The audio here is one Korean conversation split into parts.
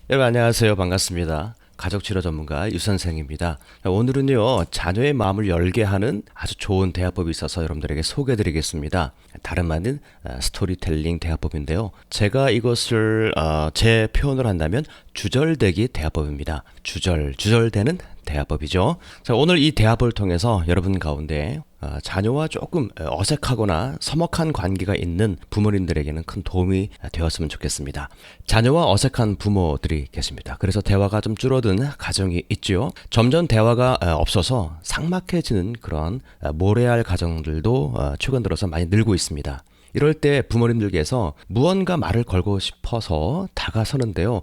여러분 안녕하세요. 반갑습니다. 가족치료 전문가 유선생입니다. 오늘은요, 자녀의 마음을 열게 하는 아주 좋은 대화법이 있어서 여러분들에게 소개해드리겠습니다. 다름 아닌 스토리텔링 대화법인데요. 제가 이것을 제 표현을 한다면 주절대기 대화법입니다. 주절되는 대화법이죠. 자, 오늘 이 대화법을 통해서 여러분 가운데 자녀와 조금 어색하거나 서먹한 관계가 있는 부모님들에게는 큰 도움이 되었으면 좋겠습니다. 자녀와 어색한 부모들이 계십니다. 그래서 대화가 좀 줄어든 가정이 있죠. 점점 대화가 없어서 삭막해지는 그런 모래알 가정들도 최근 들어서 많이 늘고 있습니다. 이럴 때 부모님들께서 무언가 말을 걸고 싶어서 다가서는데요.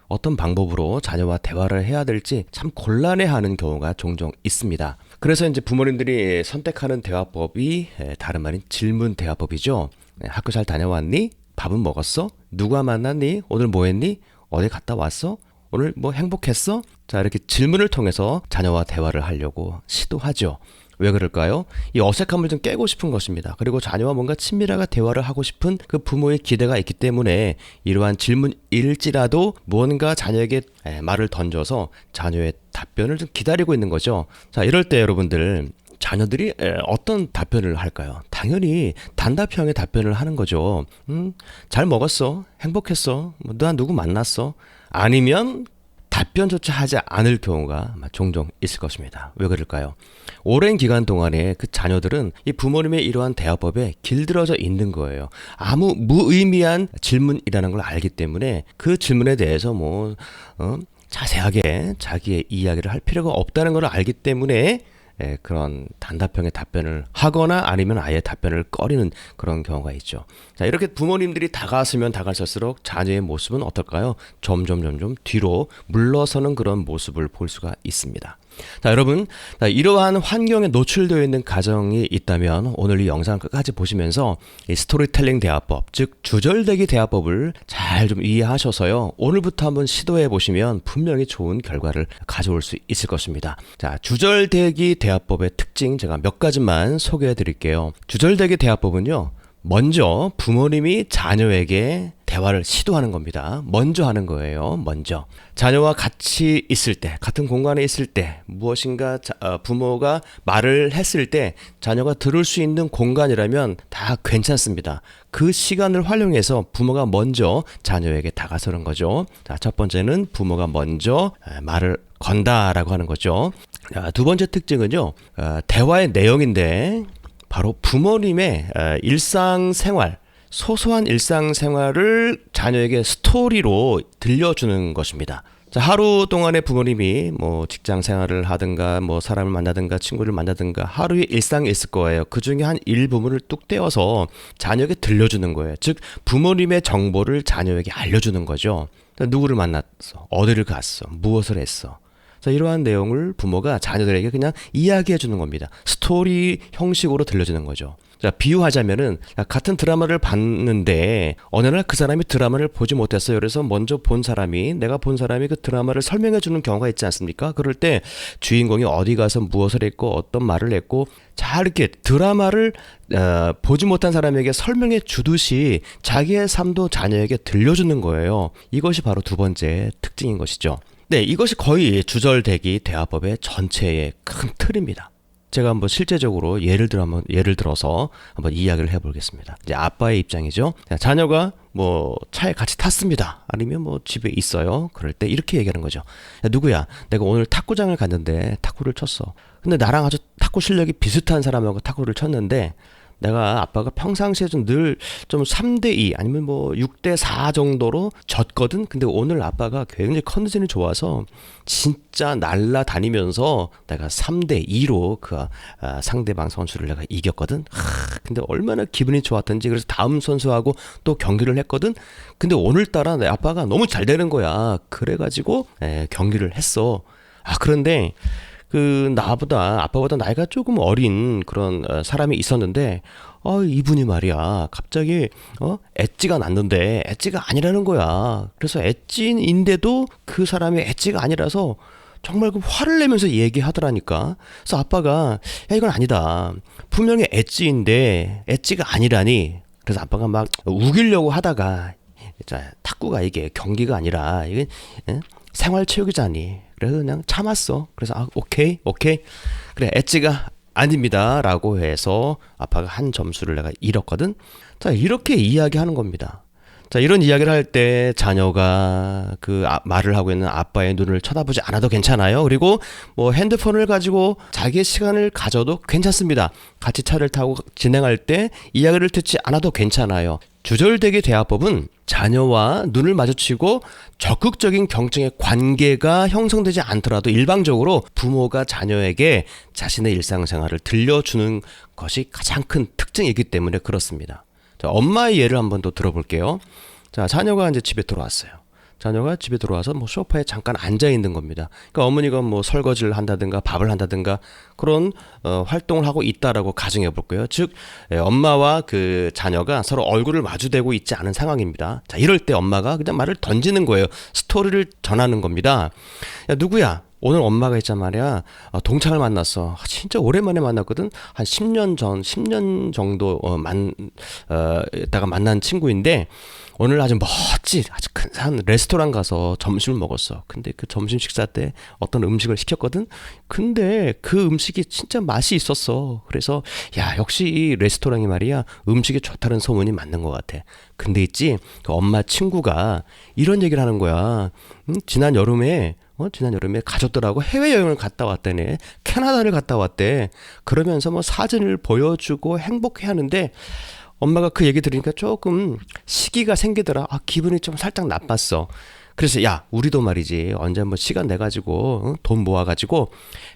어떤 방법으로 자녀와 대화를 해야 될지 참 곤란해하는 경우가 종종 있습니다. 그래서 이제 부모님들이 선택하는 대화법이 다름 아닌 질문 대화법이죠. 학교 잘 다녀왔니? 밥은 먹었어? 누가 만났니? 오늘 뭐 했니? 어디 갔다 왔어? 오늘 뭐 행복했어? 자, 이렇게 질문을 통해서 자녀와 대화를 하려고 시도하죠. 왜 그럴까요? 이 어색함을 좀 깨고 싶은 것입니다. 그리고 자녀와 뭔가 친밀하게 대화를 하고 싶은 그 부모의 기대가 있기 때문에 이러한 질문일지라도 무언가 자녀에게 말을 던져서 자녀의 답변을 좀 기다리고 있는 거죠. 자, 이럴 때 여러분들 자녀들이 어떤 답변을 할까요? 당연히 단답형의 답변을 하는 거죠. 잘 먹었어. 행복했어. 너 누구 만났어? 아니면 답변조차 하지 않을 경우가 종종 있을 것입니다. 왜 그럴까요? 오랜 기간 동안에 그 자녀들은 이 부모님의 이러한 대화법에 길들어져 있는 거예요. 아무 무의미한 질문이라는 걸 알기 때문에 그 질문에 대해서 자세하게 자기의 이야기를 할 필요가 없다는 걸 알기 때문에 그런 단답형의 답변을 하거나 아니면 아예 답변을 꺼리는 그런 경우가 있죠. 자, 이렇게 부모님들이 다가서면 다가설수록 자녀의 모습은 어떨까요? 점점 뒤로 물러서는 그런 모습을 볼 수가 있습니다. 자, 여러분, 이러한 환경에 노출되어 있는 가정이 있다면 오늘 이 영상 끝까지 보시면서 이 스토리텔링 대화법, 즉 주절대기 대화법을 잘 좀 이해하셔서요, 오늘부터 한번 시도해 보시면 분명히 좋은 결과를 가져올 수 있을 것입니다. 자, 주절대기 대화법의 특징 제가 몇 가지만 소개해 드릴게요. 주절대기 대화법은요, 먼저 부모님이 자녀에게 대화를 시도하는 겁니다. 먼저 하는 거예요. 먼저. 자녀와 같이 있을 때, 같은 공간에 있을 때, 무엇인가 부모가 말을 했을 때 자녀가 들을 수 있는 공간이라면 다 괜찮습니다. 그 시간을 활용해서 부모가 먼저 자녀에게 다가서는 거죠. 자, 첫 번째는 부모가 먼저 말을 건다라고 하는 거죠. 두 번째 특징은요, 대화의 내용인데 바로 부모님의 일상생활, 소소한 일상생활을 자녀에게 스토리로 들려주는 것입니다. 자, 하루 동안에 부모님이 직장 생활을 하든가 사람을 만나든가 친구를 만나든가 하루의 일상이 있을 거예요. 그 중에 한 일부분을 뚝 떼어서 자녀에게 들려주는 거예요. 즉 부모님의 정보를 자녀에게 알려주는 거죠. 누구를 만났어? 어디를 갔어? 무엇을 했어? 자, 이러한 내용을 부모가 자녀들에게 그냥 이야기해 주는 겁니다. 스토리 형식으로 들려주는 거죠. 자, 비유하자면은 같은 드라마를 봤는데 어느 날 그 사람이 드라마를 보지 못했어요. 그래서 먼저 내가 본 사람이 그 드라마를 설명해 주는 경우가 있지 않습니까? 그럴 때 주인공이 어디 가서 무엇을 했고 어떤 말을 했고 잘 이렇게 드라마를 보지 못한 사람에게 설명해 주듯이 자기의 삶도 자녀에게 들려주는 거예요. 이것이 바로 두 번째 특징인 것이죠. 네, 이것이 거의 주절대기 대화법의 전체의 큰 틀입니다. 제가 한번 실제적으로 예를 들어서 한번 이야기를 해보겠습니다. 이제 아빠의 입장이죠. 자녀가 차에 같이 탔습니다. 아니면 집에 있어요. 그럴 때 이렇게 얘기하는 거죠. 야, 누구야? 내가 오늘 탁구장을 갔는데 탁구를 쳤어. 근데 나랑 아주 탁구 실력이 비슷한 사람하고 탁구를 쳤는데 내가 아빠가 평상시에 늘 3대2 아니면 6대4 정도로 졌거든. 근데 오늘 아빠가 굉장히 컨디션이 좋아서 진짜 날라다니면서 내가 3대2로 그 상대방 선수를 내가 이겼거든. 근데 얼마나 기분이 좋았던지. 그래서 다음 선수하고 또 경기를 했거든. 근데 오늘따라 내 아빠가 너무 잘 되는 거야. 그래가지고 경기를 했어. 그런데 아빠보다 나이가 조금 어린 그런 사람이 있었는데, 이분이 말이야, 갑자기, 엣지가 났는데, 엣지가 아니라는 거야. 그래서 엣지인데도 그 사람이 엣지가 아니라서 정말 화를 내면서 얘기하더라니까. 그래서 아빠가, 야, 이건 아니다. 분명히 엣지인데, 엣지가 아니라니. 그래서 아빠가 막 우기려고 하다가, 자, 탁구가 이게 경기가 아니라 이게 생활체육이잖니. 그래서 그냥 참았어. 그래서 오케이 그래 엣지가 아닙니다 라고 해서 아빠가 한 점수를 내가 잃었거든. 자, 이렇게 이야기하는 겁니다. 자, 이런 이야기를 할 때 자녀가 말을 하고 있는 아빠의 눈을 쳐다보지 않아도 괜찮아요. 그리고 뭐 핸드폰을 가지고 자기의 시간을 가져도 괜찮습니다. 같이 차를 타고 진행할 때 이야기를 듣지 않아도 괜찮아요. 주절대기 대화법은 자녀와 눈을 마주치고 적극적인 경청의 관계가 형성되지 않더라도 일방적으로 부모가 자녀에게 자신의 일상생활을 들려주는 것이 가장 큰 특징이기 때문에 그렇습니다. 자, 엄마의 예를 한번 또 들어볼게요. 자, 자녀가 이제 집에 들어왔어요. 자녀가 집에 들어와서 뭐 소파에 잠깐 앉아 있는 겁니다. 그러니까 어머니가 뭐 설거지를 한다든가 밥을 한다든가 그런 활동을 하고 있다라고 가정해 볼게요. 즉 엄마와 그 자녀가 서로 얼굴을 마주대고 있지 않은 상황입니다. 자, 이럴 때 엄마가 그냥 말을 던지는 거예요. 스토리를 전하는 겁니다. 야, 누구야? 오늘 엄마가 있단 말이야. 동창을 만났어. 진짜 오랜만에 만났거든. 한 10년 정도 있다가 만난 친구인데 오늘 아주 아주 근사한 레스토랑 가서 점심을 먹었어. 근데 그 점심 식사 때 어떤 음식을 시켰거든. 근데 그 음식이 진짜 맛이 있었어. 그래서 야, 역시 이 레스토랑이 말이야 음식이 좋다는 소문이 맞는 것 같아. 근데 있지 그 엄마 친구가 이런 얘기를 하는 거야. 지난 여름에 가족들하고 해외여행을 갔다 왔다네. 캐나다를 갔다 왔대. 그러면서 뭐 사진을 보여주고 행복해 하는데 엄마가 그 얘기 들으니까 조금 시기가 생기더라. 기분이 좀 살짝 나빴어. 그래서 야, 우리도 말이지 언제 한번 시간 내가지고 돈 모아가지고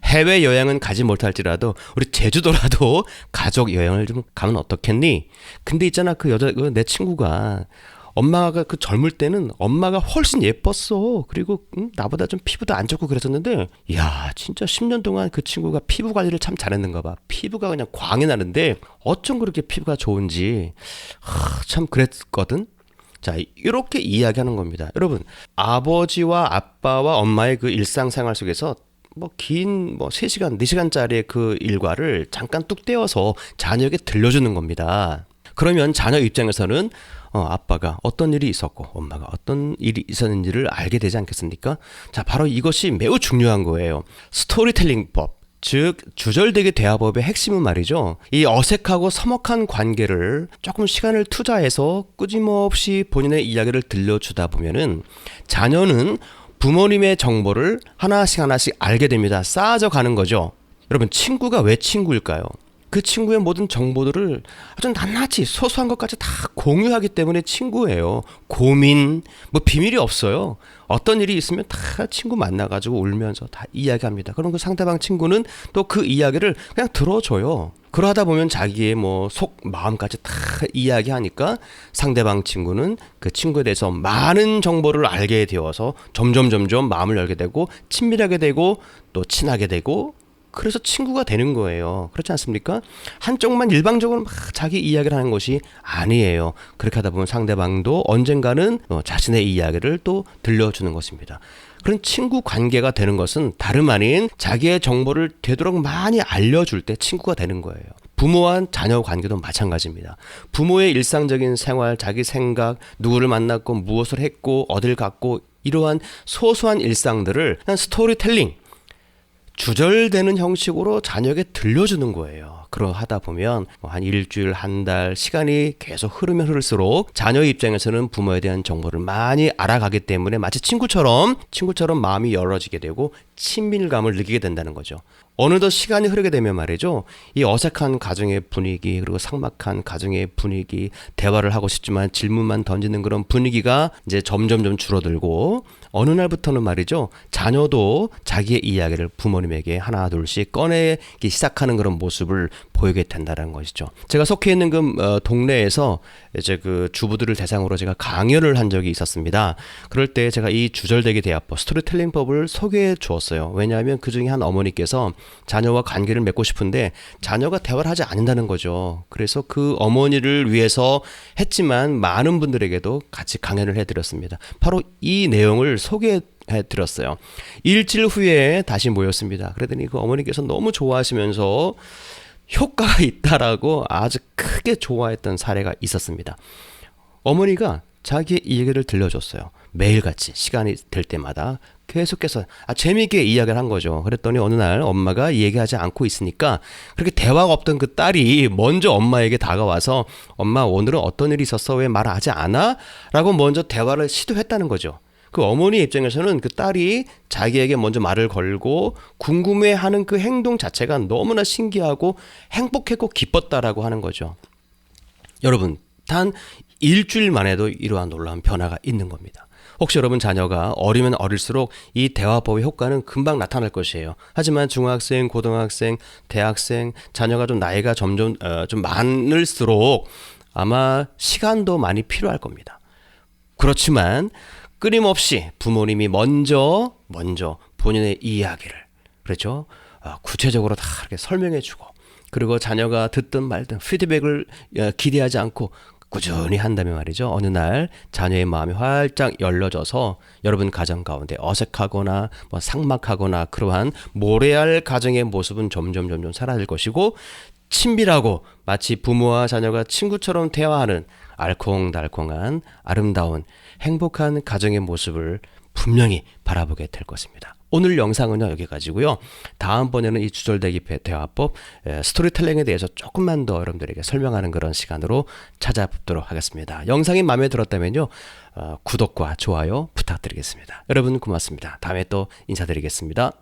해외여행은 가지 못할지라도 우리 제주도라도 가족 여행을 좀 가면 어떻겠니? 근데 있잖아 그 내 친구가 엄마가 그 젊을 때는 엄마가 훨씬 예뻤어. 그리고 나보다 좀 피부도 안 좋고 그랬었는데 야, 진짜 10년 동안 그 친구가 피부 관리를 참 잘했는가 봐. 피부가 그냥 광이 나는데 어쩜 그렇게 피부가 좋은지 참 그랬거든. 자, 이렇게 이야기하는 겁니다. 여러분, 아버지와 아빠와 엄마의 그 일상생활 속에서 긴 3시간, 4시간짜리의 그 일과를 잠깐 뚝 떼어서 자녀에게 들려주는 겁니다. 그러면 자녀 입장에서는 아빠가 어떤 일이 있었고 엄마가 어떤 일이 있었는지를 알게 되지 않겠습니까? 자, 바로 이것이 매우 중요한 거예요. 스토리텔링법, 즉 주절대기 대화법의 핵심은 말이죠. 이 어색하고 서먹한 관계를 조금 시간을 투자해서 끊임없이 본인의 이야기를 들려주다 보면은 자녀는 부모님의 정보를 하나씩 알게 됩니다. 쌓아져 가는 거죠. 여러분, 친구가 왜 친구일까요? 그 친구의 모든 정보들을 아주 낱낱이 소소한 것까지 다 공유하기 때문에 친구예요. 고민, 비밀이 없어요. 어떤 일이 있으면 다 친구 만나가지고 울면서 다 이야기합니다. 그럼 그 상대방 친구는 또 그 이야기를 그냥 들어줘요. 그러다 보면 자기의 속 마음까지 다 이야기하니까 상대방 친구는 그 친구에 대해서 많은 정보를 알게 되어서 점점 마음을 열게 되고 친밀하게 되고 또 친하게 되고 그래서 친구가 되는 거예요. 그렇지 않습니까? 한쪽만 일방적으로 막 자기 이야기를 하는 것이 아니에요. 그렇게 하다 보면 상대방도 언젠가는 자신의 이야기를 또 들려주는 것입니다. 그런 친구 관계가 되는 것은 다름 아닌 자기의 정보를 되도록 많이 알려줄 때 친구가 되는 거예요. 부모와 자녀 관계도 마찬가지입니다. 부모의 일상적인 생활, 자기 생각, 누구를 만났고 무엇을 했고 어딜 갔고 이러한 소소한 일상들을 그냥 스토리텔링, 주절되는 형식으로 자녀에게 들려주는 거예요. 그러하다 보면 한 일주일, 한 달 시간이 계속 흐르면 흐를수록 자녀의 입장에서는 부모에 대한 정보를 많이 알아가기 때문에 마치 친구처럼 마음이 열어지게 되고 친밀감을 느끼게 된다는 거죠. 어느덧 시간이 흐르게 되면 말이죠. 이 어색한 가정의 분위기, 그리고 삭막한 가정의 분위기, 대화를 하고 싶지만 질문만 던지는 그런 분위기가 이제 점점 줄어들고 어느 날부터는 말이죠. 자녀도 자기의 이야기를 부모님에게 하나 둘씩 꺼내기 시작하는 그런 모습을 보이게 된다는 것이죠. 제가 속해 있는 그 동네에서 이제 그 주부들을 대상으로 제가 강연을 한 적이 있었습니다. 그럴 때 제가 이 주절대기 대화법, 스토리텔링법을 소개해 주었어요. 왜냐하면 그 중에 한 어머니께서 자녀와 관계를 맺고 싶은데 자녀가 대화를 하지 않는다는 거죠. 그래서 그 어머니를 위해서 했지만 많은 분들에게도 같이 강연을 해드렸습니다. 바로 이 내용을 소개해드렸어요. 일주일 후에 다시 모였습니다. 그러더니 그 어머니께서 너무 좋아하시면서 효과가 있다라고 아주 크게 좋아했던 사례가 있었습니다. 어머니가 자기의 이야기를 들려줬어요. 매일같이 시간이 될 때마다 계속해서 재미있게 이야기를 한 거죠. 그랬더니 어느 날 엄마가 얘기하지 않고 있으니까 그렇게 대화가 없던 그 딸이 먼저 엄마에게 다가와서 엄마 오늘은 어떤 일이 있었어? 왜 말하지 않아? 라고 먼저 대화를 시도했다는 거죠. 그 어머니 입장에서는 그 딸이 자기에게 먼저 말을 걸고 궁금해하는 그 행동 자체가 너무나 신기하고 행복했고 기뻤다라고 하는 거죠. 여러분, 단 일주일 만에도 이러한 놀라운 변화가 있는 겁니다. 혹시 여러분 자녀가 어리면 어릴수록 이 대화법의 효과는 금방 나타날 것이에요. 하지만 중학생, 고등학생, 대학생, 자녀가 좀 나이가 점점 좀 많을수록 아마 시간도 많이 필요할 겁니다. 그렇지만 끊임없이 부모님이 먼저 본인의 이야기를 그렇죠? 구체적으로 다 이렇게 설명해주고 그리고 자녀가 듣든 말든 피드백을 기대하지 않고 꾸준히 한다면 말이죠. 어느 날 자녀의 마음이 활짝 열려져서 여러분 가정 가운데 어색하거나 삭막하거나 그러한 모래알 가정의 모습은 점점 사라질 것이고 친밀하고 마치 부모와 자녀가 친구처럼 대화하는 알콩달콩한 아름다운 행복한 가정의 모습을 분명히 바라보게 될 것입니다. 오늘 영상은요 여기까지고요. 다음번에는 이 주절대기 대화법 스토리텔링에 대해서 조금만 더 여러분들에게 설명하는 그런 시간으로 찾아뵙도록 하겠습니다. 영상이 마음에 들었다면요 구독과 좋아요 부탁드리겠습니다. 여러분 고맙습니다. 다음에 또 인사드리겠습니다.